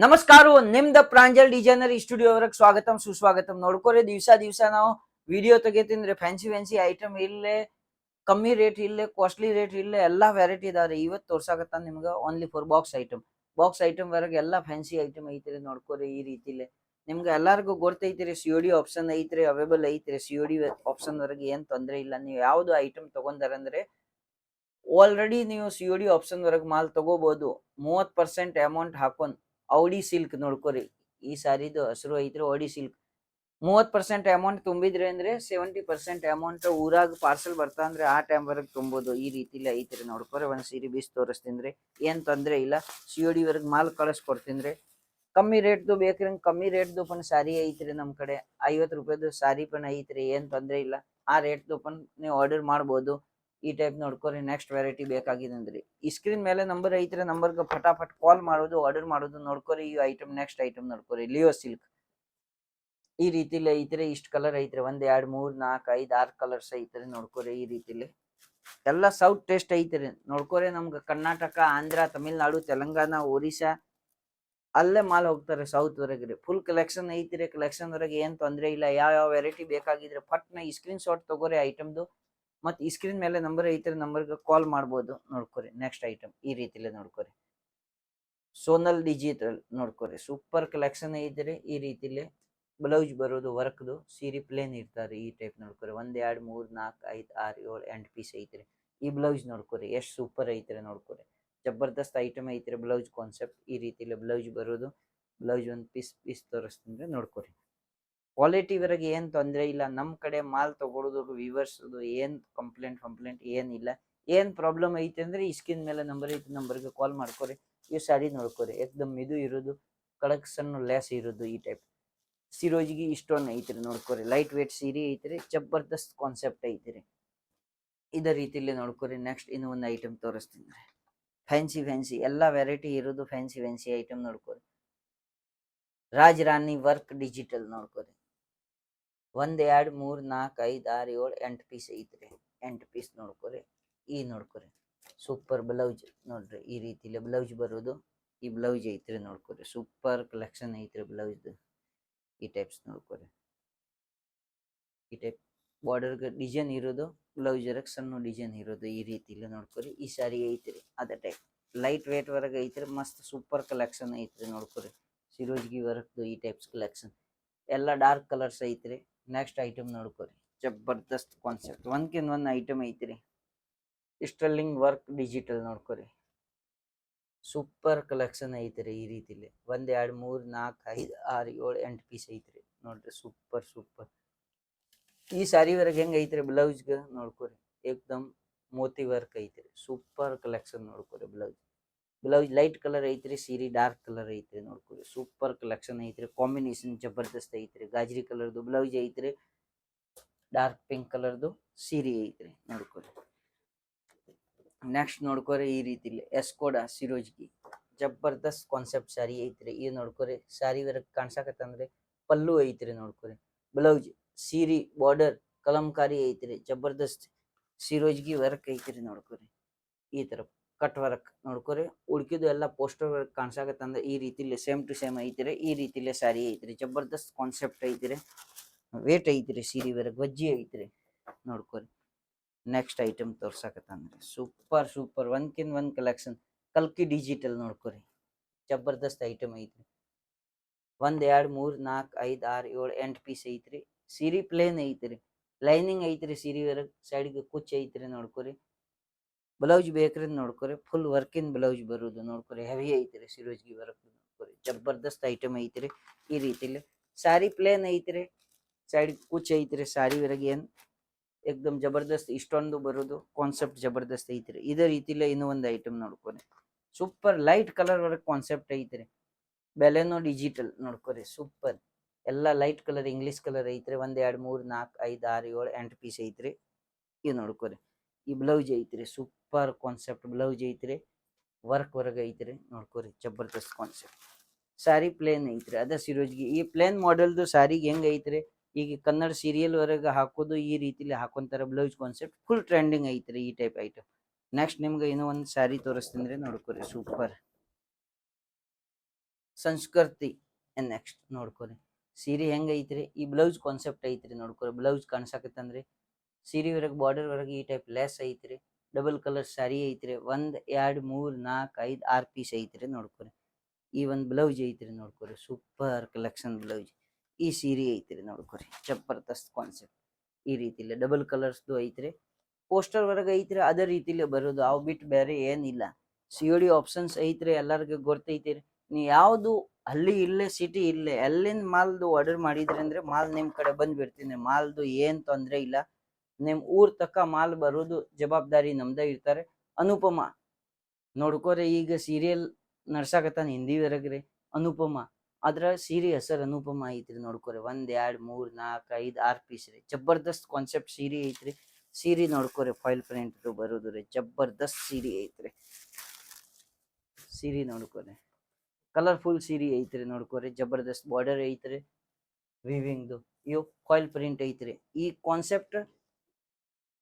ನಮಸ್ಕಾರ ನಿಮ್ದ Pranjal designer studio ಅವರಿಗೆ ಸ್ವಾಗತಂ ಸುಸ್ವಾಗತಂ. ನೋಡ್ಕೋರಿ ದಿವಸ ನಾವು ವಿಡಿಯೋ ತೆಗಿತೀನ್ರಿ. ಫ್ಯಾನ್ಸಿ ಐಟಮ್ ಇಲ್ಲೇ, ಕಮ್ಮಿ ರೇಟ್ ಇಲ್ಲೇ, ಕಾಸ್ಟ್ಲಿ ರೇಟ್ ಇಲ್ಲೇ, ಎಲ್ಲಾ ವೆರೈಟಿ ಇದಾವ್ರಿ. ಇವತ್ತು ತೋರ್ಸಾಕತ್ತ ನಿಮ್ಗೆ ಓನ್ಲಿ ಫಾರ್ ಬಾಕ್ಸ್ ಐಟಮ್ ವರೆಗೆ ಎಲ್ಲಾ ಫ್ಯಾನ್ಸಿ ಐಟಮ್ ಐತ್ರಿ. ನೋಡ್ಕೋರಿ ಈ ರೀತಿಲಿ ನಿಮ್ಗೆ ಎಲ್ಲಾರ್ಗು ಗೊತ್ತೈತ್ರಿ. COD ಆಪ್ಷನ್ ಐತ್ರಿ, ಅವೈಬಲ್ ಐತ್ರಿ. COD ಆಪ್ಷನ್ ವರೆಗೆ ಏನ್ ತೊಂದ್ರೆ ಇಲ್ಲ. ನೀವು ಯಾವ್ದು ಐಟಮ್ ತಗೊಂಡಾರಂದ್ರೆ ಆಲ್ರೆಡಿ ನೀವು COD ಆಪ್ಷನ್ ವರೆಗೆ ಮಾಲ್ ತಗೋಬಹುದು. 30% ಅಮೌಂಟ್ ಹಾಕೊಂಡ್ ಔಡಿ ಸಿಲ್ಕ್ ನೋಡ್ಕೋರಿ. ಈ ಸಾರಿದು ಹೆಸರು ಐತ್ರಿ ಔಡಿ ಸಿಲ್ಕ್. 30% ಅಮೌಂಟ್ ತುಂಬಿದ್ರಿ ಅಂದ್ರೆ 70% ಅಮೌಂಟ್ ಊರಾಗ ಪಾರ್ಸಲ್ ಬರ್ತಾ ಅಂದ್ರೆ ಆ ಟೈಮ್ ವರೆಗೆ ತುಂಬೋದು. ಈ ರೀತಿಲಿ ಐತ್ರಿ. ನೋಡ್ಕೋರಿ ಒಂದ್ ಸೀರೆ ಬೀಸ್ ತೋರಿಸ್ತೀನ್ರಿ, ಏನ್ ತೊಂದ್ರೆ ಇಲ್ಲ. COD ವರೆಗೆ ಮಾಲ್ ಕಳಿಸ್ಕೊಡ್ತೀನ್ರಿ. ಕಮ್ಮಿ ರೇಟ್ದು ಬೇಕ್ರಿ, ಕಮ್ಮಿ ರೇಟ್ದು ಪನ್ ಸಾರಿ ಐತ್ರಿ ನಮ್ ಕಡೆ. 50 ರೂಪಾಯಿದು ಸಾರಿ ಪನ್ ಐತ್ರಿ, ಏನ್ ತೊಂದ್ರೆ ಇಲ್ಲ. ಆ ರೇಟ್ದು ಪನ್ ನೀವು ಆರ್ಡರ್ ಮಾಡ್ಬೋದು. ಈ ಟೈಪ್ ನೋಡ್ಕೋರಿ. ನೆಕ್ಸ್ಟ್ ವೆರೈಟಿ ಬೇಕಾಗಿದೆ ಅಂದ್ರೆ ಈ ಸ್ಕ್ರೀನ್ ಮೇಲೆ ನಂಬರ್ ಐತ್ರಿ, ನಂಬರ್ಗೆ ಫಟಾಫಟ್ ಕಾಲ್ ಮಾಡೋದು, ಆರ್ಡರ್ ಮಾಡೋದು. ನೋಡ್ಕೋರಿ ಈ ಐಟಮ್. ನೆಕ್ಸ್ಟ್ ಐಟಮ್ ನೋಡ್ಕೋರಿ, ಲಿಯೋ ಸಿಲ್ಕ್. ಈ ರೀತಿಲಿ ಐತ್ರಿ. ಇಷ್ಟ ಕಲರ್ ಐತ್ರಿ. 1 2 3 4 5 6 ಕಲರ್ಸ್ ಐತ್ರಿ. ನೋಡ್ಕೋರಿ ಈ ರೀತಿಲಿ ಎಲ್ಲ ಸೌತ್ ಟೇಸ್ಟ್ ಐತ್ರಿ. ನೋಡ್ಕೋರಿ ನಮ್ಗೆ ಕರ್ನಾಟಕ, ಆಂಧ್ರ, ತಮಿಳ್ನಾಡು, ತೆಲಂಗಾಣ, ಒರಿಸ್ಸಾ ಅಲ್ಲೇ ಮಾಲ್ ಹೋಗ್ತಾರೆ ಸೌತ್ ವರೆಗೆ. ಫುಲ್ ಕಲೆಕ್ಷನ್ ಐತ್ರಿ. ಕಲೆಕ್ಷನ್ ವರೆಗೆ ಏನ್ ತೊಂದ್ರೆ ಇಲ್ಲ. ಯಾವ ವೆರೈಟಿ ಬೇಕಾಗಿದ್ರೆ ಪಟ್ನ ಈ ಸ್ಕ್ರೀನ್ ಶಾಟ್ ತಗೋರಿ ಐಟಮ್ದು. ಮತ್ ಈ ಸ್ಕ್ರೀನ್ ಮೇಲೆ ನಂಬರ್ ಐತ್ರಿ, ನಂಬರ್ಗೆ ಕಾಲ್ ಮಾಡ್ಬೋದು. ನೋಡ್ಕೋರಿ ನೆಕ್ಸ್ಟ್ ಐಟಮ್ ಈ ರೀತಿಲಿ ನೋಡ್ಕೋರಿ, ಸೋನಲ್ ಡಿಜಿಟಲ್ ನೋಡ್ಕೋರಿ. ಸೂಪರ್ ಕಲೆಕ್ಷನ್ ಐತ್ರಿ. ಈ ರೀತಿಲಿ ಬ್ಲೌಸ್ ಬರೋದು ವರ್ಕ್ದು, ಸೀರೆ ಪ್ಲೇನ್ ಇರ್ತಾರೆ. ಈ ಟೈಪ್ ನೋಡ್ಕೋರಿ. 1 2 3 4 5 6 7 8 ಪೀಸ್ ಐತ್ರಿ. ಈ ಬ್ಲೌಸ್ ನೋಡ್ಕೋರಿ ಎಷ್ಟು ಸೂಪರ್ ಐತ್ರಿ. ನೋಡ್ಕೋರಿ ಜಬರ್ದಸ್ತ್ ಐಟಮ್ ಐತ್ರಿ. ಬ್ಲೌಸ್ ಕಾನ್ಸೆಪ್ಟ್ ಈ ರೀತಿಲಿ ಬ್ಲೌಸ್ ಬರೋದು. ಬ್ಲೌಸ್ ಒಂದು ಪೀಸ್ ತೋರಿಸ್ತೀನಿ ನೋಡ್ಕೋರಿ. ಕ್ವಾಲಿಟಿ ವರೆಗೆ ಏನ್ ತೊಂದ್ರೆ ಇಲ್ಲ. ನಮ್ ಕಡೆ ಮಾಲ್ ತಗೊಳ್ಳೋದು ವಿವರ್ಸ್ ಏನ್ ಕಂಪ್ಲೇಂಟ್ ಏನಿಲ್ಲ. ಏನ್ ಪ್ರಾಬ್ಲಮ್ ಐತೆ ಅಂದ್ರೆ ಈ ಸ್ಕ್ರೀನ್ ಮೇಲೆ ನಂಬರ್ ಐತಿ, ನಂಬರ್ಗೆ ಕಾಲ್ ಮಾಡ್ಕೋರಿ. ಈ ಸಾರಿ ನೋಡ್ಕೋರಿ ಏಕ್ದಮ್ ಇದು ಇರೋದು, ಕಳಕ್ ಸಣ್ಣ ಲೆಸ್ ಇರೋದು. ಈ ಟೈಪ್ ಸಿರೋಜಿಗೆ ಇಷ್ಟೊಂದು ಐತ್ರಿ. ನೋಡ್ಕೋರಿ ಲೈಟ್ ವೇಟ್ ಸೀರೆ ಐತ್ರಿ. ಜಬರ್ದಸ್ತ್ ಕಾನ್ಸೆಪ್ಟ್ ಐತ್ರಿ. ಇದೇ ರೀತಿಲಿ ನೋಡ್ಕೋರಿ. ನೆಕ್ಸ್ಟ್ ಇನ್ನು ಒಂದು ಐಟಮ್ ತೋರಿಸ್ತೀನಿ. ಫ್ಯಾನ್ಸಿ ಎಲ್ಲಾ ವೆರೈಟಿ ಇರೋದು. ಫ್ಯಾನ್ಸಿ ಐಟಮ್ ನೋಡ್ಕೋರಿ. ರಾಜ್ ರಾಣಿ ವರ್ಕ್ ಡಿಜಿಟಲ್ ನೋಡ್ಕೋರಿ. 1 2 3 4 5 6 7 8 ಪೀಸ್ ಐತ್ರಿ. 8 ಪೀಸ್ ನೋಡ್ಕೋರಿ. ಈ ನೋಡ್ಕೋರಿ ಸೂಪರ್ ಬ್ಲೌಸ್ ನೋಡ್ರಿ. ಈ ರೀತಿಲಿ ಬ್ಲೌಸ್ ಬರೋದು. ಈ ಬ್ಲೌಸ್ ಐತ್ರಿ. ನೋಡ್ಕೋರಿ ಸೂಪರ್ ಕಲೆಕ್ಷನ್ ಐತ್ರಿ ಬ್ಲೌಸ್ದು. ಈ ಟೈಪ್ಸ್ ನೋಡ್ಕೋರಿ. ಈ ಟೈಪ್ ಬಾರ್ಡರ್ಗೆ ಡಿಸೈನ್ ಇರೋದು, ಬ್ಲೌಸ್ ಇರಕ್ಕೆ ಸಣ್ಣ ಡಿಸೈನ್ ಇರೋದು. ಈ ರೀತಿಲಿ ನೋಡ್ಕೋರಿ. ಈ ಸಾರಿ ಐತ್ರಿ ಅದೇ ಟೈಪ್ ಲೈಟ್ ವೇಟ್ ವರೆಗೆ ಐತ್ರಿ. ಮಸ್ತ್ ಸೂಪರ್ ಕಲೆಕ್ಷನ್ ಐತ್ರಿ. ನೋಡ್ಕೋರಿ ಸಿರೋಜ್ಗಿ ವರ್ಕ್ದು ಈ ಟೈಪ್ಸ್ ಕಲೆಕ್ಷನ್ ಎಲ್ಲ ಡಾರ್ಕ್ ಕಲರ್ಸ್ ಐತ್ರಿ. ನೆಕ್ಸ್ಟ್ ಐಟಮ್ ನೋಡ್ಕೋರಿ. ಜಬರ್ದಸ್ತ್ ಕಾನ್ಸೆಪ್ಟ್ ಒಂದ್ಕಿಂತ ಒಂದ್ ಐಟಮ್ ಐತ್ರಿ. ಸ್ಟರ್ಲಿಂಗ್ ವರ್ಕ್ ಡಿಜಿಟಲ್ ನೋಡ್ಕೋರಿ. ಸೂಪರ್ ಕಲೆಕ್ಷನ್ ಐತ್ರಿ. ಈ ರೀತಿಲಿ 1 2 3 4 5 6 7 8 ಪೀಸ್ ಐತ್ರಿ. ನೋಡ್ರಿ ಸೂಪರ್. ಈ ಸಾರಿ ವರೆಗೆ ಹೆಂಗ್ ಐತ್ರಿ ಬ್ಲೌಸ್ಗೆ ನೋಡ್ಕೋರಿ. ಏಕ್ದಮ್ ಮೋತಿ ವರ್ಕ್ ಐತ್ರಿ. ಸೂಪರ್ ಕಲೆಕ್ಷನ್ ನೋಡ್ಕೋರಿ. ಬ್ಲೌಸ್ ಲೈಟ್ ಕಲರ್ ಐತ್ರಿ. ಸೀರೆ ಡಾರ್ಕ್ ಕಲರ್ ಐತ್ರಿ. ನೋಡ್ಕೋರಿ ಸೂಪರ್ ಕಲೆಕ್ಷನ್ ಐತ್ರಿ. ಕಾಂಬಿನೇಷನ್ ಜಬರ್ದಸ್ತ್ ಐತ್ರಿ. ಗಾಜರಿ ಕಲರ್ದು ಬ್ಲೌಸ್ ಐತ್ರಿ. ಡಾರ್ಕ್ ಪಿಂಕ್ ಕಲರ್ದು ಸೀರೆ ಐತ್ರಿ. ನೋಡ್ಕೋರಿ. ನೆಕ್ಸ್ಟ್ ನೋಡ್ಕೋರಿ ಈ ರೀತಿಲಿ ಎಸ್ಕೋಡ ಸಿರೋಜ್ಗಿ ಜಬರ್ದಸ್ತ್ ಕಾನ್ಸೆಪ್ಟ್ ಸಾರಿ ಐತ್ರಿ. ಈ ನೋಡ್ಕೋರಿ ಸಾರಿ ವರೆಗೆ ಕಾಣ್ಸಾಕತ್ತಂದ್ರೆ ಪಲ್ಲು ಐತ್ರಿ. ನೋಡ್ಕೋರಿ ಬ್ಲೌಸ್ ಸೀರೆ ಬಾರ್ಡರ್ ಕಲಂಕಾರಿ ಐತ್ರಿ. ಜಬರ್ದಸ್ತ್ ಸಿರೋಜ್ಗಿ ವರ್ಕ್ ಐತ್ರಿ. ನೋಡ್ಕೋರಿ ಈ ತರ ಕಟ್ ವರ್ಕ್ ನೋಡ್ಕೋರಿ. ಉಳ್ಕಿದು ಎಲ್ಲ ಪೋಸ್ಟರ್ ವರ್ಕ್ ಕಾಣ್ಸಾಕತ್ತಂದ್ರೆ ಈ ರೀತಿಲಿ ಸೇಮ್ ಟು ಸೇಮ್ ಐತ್ರಿ. ಈ ರೀತಿಲಿ ಸಾರಿ ಐತ್ರಿ. ಜಬರ್ದಸ್ತ್ ಕಾನ್ಸೆಪ್ಟ್ ಐತ್ರಿ. ವೇಟ್ ಐತ್ರಿ. ಸೀರೆ ವರ್ಕ್ ವಜ್ಜಿ ಐತ್ರಿ. ನೋಡ್ಕೋರಿ ನೆಕ್ಸ್ಟ್ ಐಟಮ್ ತೋರ್ಸಾಕತ್ತಂದ್ರೆ ಸೂಪರ್ ಒಂದ್ಕಿಂತ ಒಂದ್ ಕಲೆಕ್ಷನ್. ಕಲ್ಕಿ ಡಿಜಿಟಲ್ ನೋಡ್ಕೋರಿ. ಜಬರ್ದಸ್ತ್ ಐಟಮ್ ಐತ್ರಿ. 1 2 3 4 5 6 7 8 ಪೀಸ್ ಐತ್ರಿ. ಸೀರೆ ಪ್ಲೇನ್ ಐತ್ರಿ. ಲೈನಿಂಗ್ ಐತ್ರಿ. ಸೀರೆ ವರ್ಕ್ ಸೈಡ್ಗೆ ಕುಚ್ ಐತ್ರಿ. ನೋಡ್ಕೋರಿ ಬ್ಲೌಸ್ ಬೇಕ್ರಿ. ನೋಡ್ಕೋರಿ ಫುಲ್ ವರ್ಕಿನ್ ಬ್ಲೌಸ್ ಬರುದು. ನೋಡ್ಕೋರಿ ಹೆವಿ ಐತ್ರಿ. ಸಿರೋಜ್ಗಿ ವರ್ಕ್ ನೋಡ್ಕೋರಿ ಜಬರ್ದಸ್ತ್ ಐಟಮ್ ಐತ್ರಿ. ಈ ರೀತಿಲಿ ಸಾರಿ ಪ್ಲೇನ್ ಐತ್ರಿ. ಸೈಡ್ ಕುಚ್ ಐತ್ರಿ. ಸಾರಿ ವರೆಗೆ ಏನ್ ಏಕ್ದಮ್ ಜಬರ್ದಸ್ತ್ ಇಷ್ಟೊಂದು ಬರೋದು ಕಾನ್ಸೆಪ್ಟ್ ಜಬರ್ದಸ್ತ್ ಐತ್ರಿ. ಇದೇ ರೀತಿಲಿ ಇನ್ನೂ ಒಂದು ಐಟಮ್ ನೋಡ್ಕೋರಿ. Super light colour work concept ಐತ್ರಿ. ಬೆಲೆನೋ ಡಿಜಿಟಲ್ ನೋಡ್ಕೋರಿ. ಸೂಪರ್ ಎಲ್ಲ ಲೈಟ್ ಕಲರ್ ಇಂಗ್ಲಿಷ್ ಕಲರ್ ಐತ್ರಿ. 1 2 3 4 5 6 7 8 ಪೀಸ್ ಐತ್ರಿ. ಇವ್ ನೋಡ್ಕೋರಿ. ಈ ಬ್ಲೌಸ್ ಐತ್ರಿ. ಸೂಪರ್ ಕಾನ್ಸೆಪ್ಟ್ ಬ್ಲೌಸ್ ಐತ್ರಿ. ವರ್ಕ್ ಹೊರಗೆ ಐತ್ರಿ. ನೋಡ್ಕೋರಿ ಜಬರ್ದಸ್ತ್ ಕಾನ್ಸೆಪ್ಟ್. ಸಾರಿ ಪ್ಲೇನ್ ಐತ್ರಿ. ಅದ ಸಿರೋಜ್ಗಿ ಈ ಪ್ಲೇನ್ ಮಾಡೆಲ್ದು ಸಾರಿಗೆ ಹೆಂಗ್ ಐತ್ರಿ, ಈಗ ಕನ್ನಡ ಸೀರಿಯಲ್ ವರೆಗೆ ಹಾಕೋದು ಈ ರೀತಿಲಿ ಹಾಕೊಂತಾರ. ಬ್ಲೌಸ್ ಕಾನ್ಸೆಪ್ಟ್ ಫುಲ್ ಟ್ರೆಂಡಿಂಗ್ ಐತ್ರಿ. ಈ ಟೈಪ್ ಐಟಮ್. ನೆಕ್ಸ್ಟ್ ನಿಮ್ಗೆ ಇನ್ನೂ ಒಂದು ಸ್ಯಾರಿ ತೋರಿಸ್ತೀನಿ ನೋಡ್ಕೋರಿ. ಸಂಸ್ಕೃತಿ ನೆಕ್ಸ್ಟ್ ನೋಡ್ಕೊರಿ ಸೀರೆ ಹೆಂಗ ಐತ್ರಿ ಈ ಬ್ಲೌಸ್ ಕಾನ್ಸೆಪ್ಟ್ ಐತ್ರಿ ನೋಡ್ಕೊರಿ ಬ್ಲೌಸ್ ಕಾಣಿಸಕತ್ತಂದ್ರಿ ಸೀರೆ ಹೊರಗೆ ಬಾರ್ಡರ್ ಹೊರಗೆ ಈ ಟೈಪ್ ಲೆಸ್ ಐತ್ರಿ ಡಬಲ್ ಕಲರ್ ಸ್ಯಾರಿ ಐತ್ರಿ 1 2 3 4 5 6 ಪೀಸ್ ಐತ್ರಿ ನೋಡ್ಕೊರಿ ಈ ಒಂದು ಬ್ಲೌಸ್ ಐತ್ರಿ ನೋಡ್ಕೊರಿ ಸೂಪರ್ ಕಲೆಕ್ಷನ್ ಬ್ಲೌಸ್ ಈ ಸೀರೆ ಐತ್ರಿ ನೋಡ್ಕೊರಿ ಜಬರ್ದಸ್ತ್ ಕಾನ್ಸೆಪ್ಟ್ ಈ ರೀತಿಲಿ ಡಬಲ್ ಕಲರ್ಸ್ದು ಐತ್ರಿ ಪೋಸ್ಟರ್ ಹೊರಗೆ ಐತ್ರಿ ಅದೇ ರೀತಿಲಿ ಬರೋದು ಅವು ಬಿಟ್ಟು ಬೇರೆ ಏನಿಲ್ಲ COD ಆಪ್ಷನ್ಸ್ ಐತ್ರಿ ಎಲ್ಲರಿಗೂ ಗೊತ್ತೈತಿರಿ ನೀ ಯಾವುದು ಹಳ್ಳಿ ಇಲ್ಲೇ ಸಿಟಿ ಇಲ್ಲೇ ಎಲ್ಲಿಂದ ಮಾಲ್ದು ಆರ್ಡರ್ ಮಾಡಿದ್ರಿ ಅಂದ್ರೆ ಮಾಲ್ ನಿಮ್ ಕಡೆ ಬಂದ್ ಬಿಡ್ತೀನಿ ಮಾಲ್ದು ಏನ್ ತೊಂದ್ರೆ ಇಲ್ಲ ನಿಮ್ ಊರ್ ತಕ್ಕ ಮಾಲ್ ಬರೋದು ಜವಾಬ್ದಾರಿ ನಮ್ದ ಇರ್ತಾರೆ ಅನುಪಮ ನೋಡ್ಕೋರಿ ಈಗ ಸೀರಿಯಲ್ ನಡ್ಸಾಕತ್ತಾನ ಹಿಂದಿ ಹೊರಗ್ರಿ ಅನುಪಮ ಅದ್ರ ಸೀರೆ ಹೆಸರು ಅನುಪಮ ಐತ್ರಿ ನೋಡ್ಕೋರಿ 1 2 3 4 5 6 ಪೀಸ್ ರೀ ಜಬರ್ದಸ್ತ್ ಕಾನ್ಸೆಪ್ಟ್ ಸೀರೆ ಐತ್ರಿ ಸೀರೆ ನೋಡ್ಕೋರಿ ಫೈಲ್ ಪ್ರಿಂಟ್ ಬರೋದು ರೀ ಜಬರ್ದಸ್ತ್ ಸೀರೆ ಐತ್ರಿ ಸೀರೆ ನೋಡ್ಕೋರಿ ಕಲರ್ಫುಲ್ ಸೀರೆ ಐತ್ರಿ ನೋಡ್ಕೋರಿ ಜಬರ್ದಸ್ತ್ ಬಾರ್ಡರ್ ಐತ್ರಿ ವಿವಿಂಗ್ದು ಇವು ಫಾಯಿಲ್ ಪ್ರಿಂಟ್ ಐತ್ರಿ ಈ ಕಾನ್ಸೆಪ್ಟ್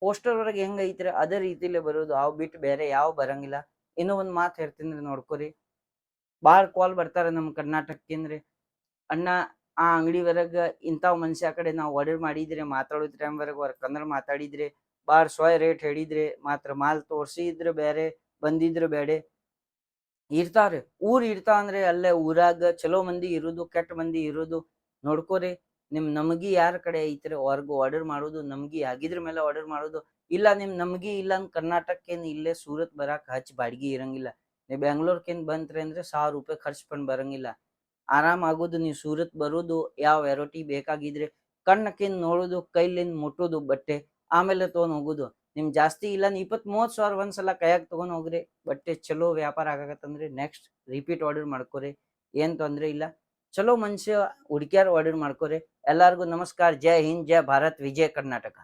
ಪೋಸ್ಟರ್ ಒಳಗೆ ಹೆಂಗ ಐತ್ರಿ ಅದೇ ರೀತಿಲೇ ಬರೋದು ಅವ್ ಬಿಟ್ಟು ಬೇರೆ ಯಾವ ಬರಂಗಿಲ್ಲ ಇನ್ನೂ ಒಂದ್ ಮಾತು ಹೇಳ್ತೀನಿ ನೋಡ್ಕೋರಿ ಬಾಳ್ ಕಾಲ್ ಬರ್ತಾರ ನಮ್ ಕರ್ನಾಟಕಕ್ಕೇನ್ರಿ ಅಣ್ಣ ಆ ಅಂಗಡಿ ಹೊರಗ ಇಂಥವ್ ಮನುಷ್ಯ ಕಡೆ ನಾವು ಆರ್ಡರ್ ಮಾಡಿದ್ರೆ ಮಾತಾಡೋ ಟೈಮ್ ವರೆಗೆ ಅವ್ರ ಕನ್ನಡ ಮಾತಾಡಿದ್ರೆ ಬಾಳ್ ಸ್ವಯ್ ರೇಟ್ ಹೇಳಿದ್ರೆ ಮಾತ್ರ ಮಾಲ್ ತೋರ್ಸಿದ್ರೆ ಬೇರೆ ಬಂದಿದ್ರೆ ಬೇಡ ಇರ್ತಾವ್ರಿ ಊರ್ ಇರ್ತಾವ ಅಂದ್ರೆ ಅಲ್ಲೇ ಊರಾಗ ಚಲೋ ಮಂದಿ ಇರುದು ಕೆಟ್ಟ ಮಂದಿ ಇರುದು ನೋಡ್ಕೋರಿ ನಮಗಿ ಯಾರ ಕಡೆ ಐತ್ರಿ ಅವ್ರಿಗೂ ಆರ್ಡರ್ ಮಾಡೋದು ನಮ್ಗಿ ಆಗಿದ್ರ ಮೇಲೆ ಆರ್ಡರ್ ಮಾಡೋದು ಇಲ್ಲ ನಮ್ಗಿ ಇಲ್ಲ ಅಂದ್ ಕರ್ನಾಟಕಕ್ಕೇನ್ ಇಲ್ಲೇ ಸೂರತ್ ಬರಾಕ್ ಹಚ್ ಬಾಡಿಗೆ ಇರಂಗಿಲ್ಲ ನೀವು ಬೆಂಗ್ಳೂರ್ಕೇನ್ ಬಂತ್ರಿ ಅಂದ್ರೆ 1000 ರೂಪಾಯಿ ಖರ್ಚು ಬಂದ್ ಬರಂಗಿಲ್ಲ ಆರಾಮ್ ಆಗೋದು ನೀವು ಸೂರತ್ ಬರೋದು ಯಾವ ವೆರೈಟಿ ಬೇಕಾಗಿದ್ರೆ ಕಣ್ಣಕ್ಕೇನ್ ನೋಡೋದು ಕೈಲಿಂದ ಮುಟ್ಟೋದು ಬಟ್ಟೆ ಆಮೇಲೆ ತಗೊಂಡ್ ಹೋಗುದು ನಿಮ್ ಜಾಸ್ತಿ ಇಲ್ಲ 20-30 ಸಾವಿರ ಒಂದ್ಸಲ ಕೈಯಾಗ ತಗೊಂಡ್ ಹೋಗ್ರಿ ಬಟ್ಟೆ ಚಲೋ ವ್ಯಾಪಾರ ಆಗಕತ್ತಂದ್ರೆ ನೆಕ್ಸ್ಟ್ ರಿಪೀಟ್ ಆರ್ಡರ್ ಮಾಡ್ಕೋರಿ ಏನ್ ತೊಂದ್ರೆ ಇಲ್ಲ ಚಲೋ ಮನುಷ್ಯ ಹುಡುಕ್ಯಾರ ಆರ್ಡರ್ ಮಾಡ್ಕೋರಿ ಎಲ್ಲಾರ್ಗು ನಮಸ್ಕಾರ ಜೈ ಹಿಂದ್ ಜೈ ಭಾರತ್ ವಿಜಯ ಕರ್ನಾಟಕ